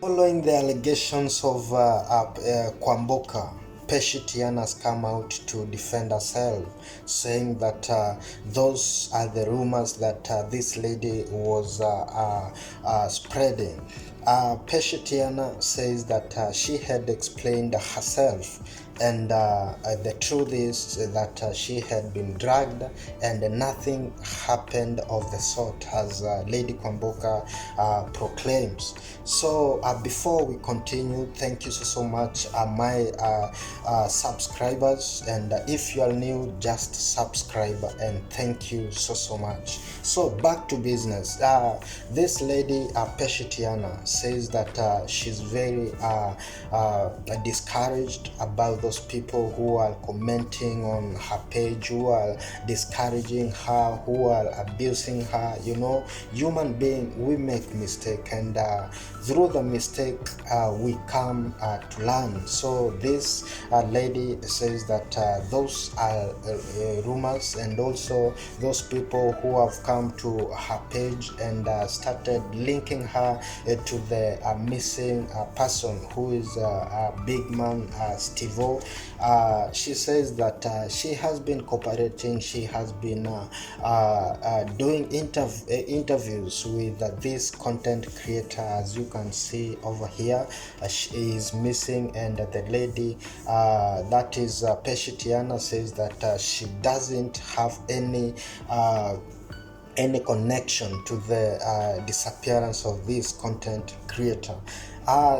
Following the allegations of Kwamboka, Peshitian has come out to defend herself, saying that those are the rumors that this lady was spreading. Peshitiana says that she had explained herself, and the truth is that she had been dragged and nothing happened of the sort, as Lady Kwamboka proclaims. So before we continue, thank you so much my subscribers, and if you are new, just subscribe, and thank you so much. So back to business. This lady Peshitiana says that she's very discouraged about those people who are commenting on her page, who are discouraging her, who are abusing her. You know, human being, we make mistake, and through the mistake we come to learn. So this lady says that those are rumors, and also those people who have come to her page and started linking her to the missing person, who is big man Steve-O. She says that she has been cooperating, she has been doing interviews with this content creator, as you can see over here. She is missing, and the lady that is Peshitiana says that she doesn't have any connection to the disappearance of this content creator.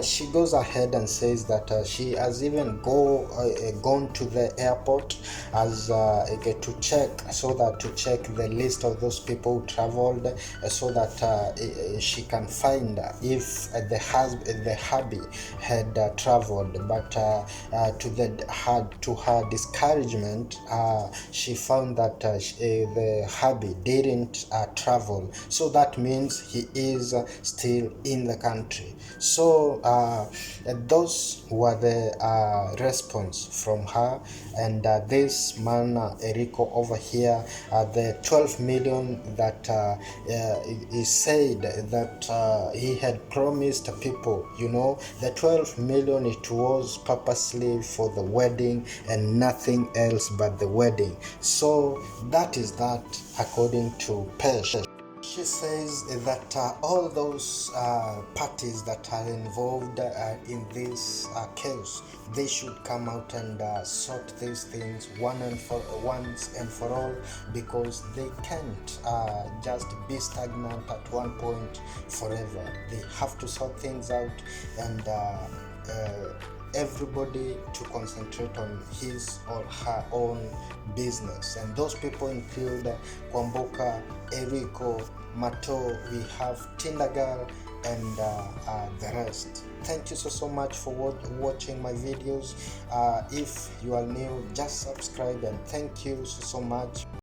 She goes ahead and says that she has even gone to the airport as to check the list of those people who traveled, so that she can find if the hubby had traveled. But to her discouragement, she found that the hubby didn't travel, so that means he is still in the country. So those were the response from her, and this man Erico over here, the 12 million that he said that he had promised people, you know, the 12 million, it was purposely for the wedding and nothing else but the wedding. So that is that, according to Pesh. She says that all those parties that are involved in this case, they should come out and sort these things once and for all, because they can't just be stagnant at one point forever. They have to sort things out, and everybody to concentrate on his or her own business. And those people include Kwamboka, Erico, Mato, we have Tindagal, and the rest. Thank you so much for watching my videos. If you are new, just subscribe, and thank you so much.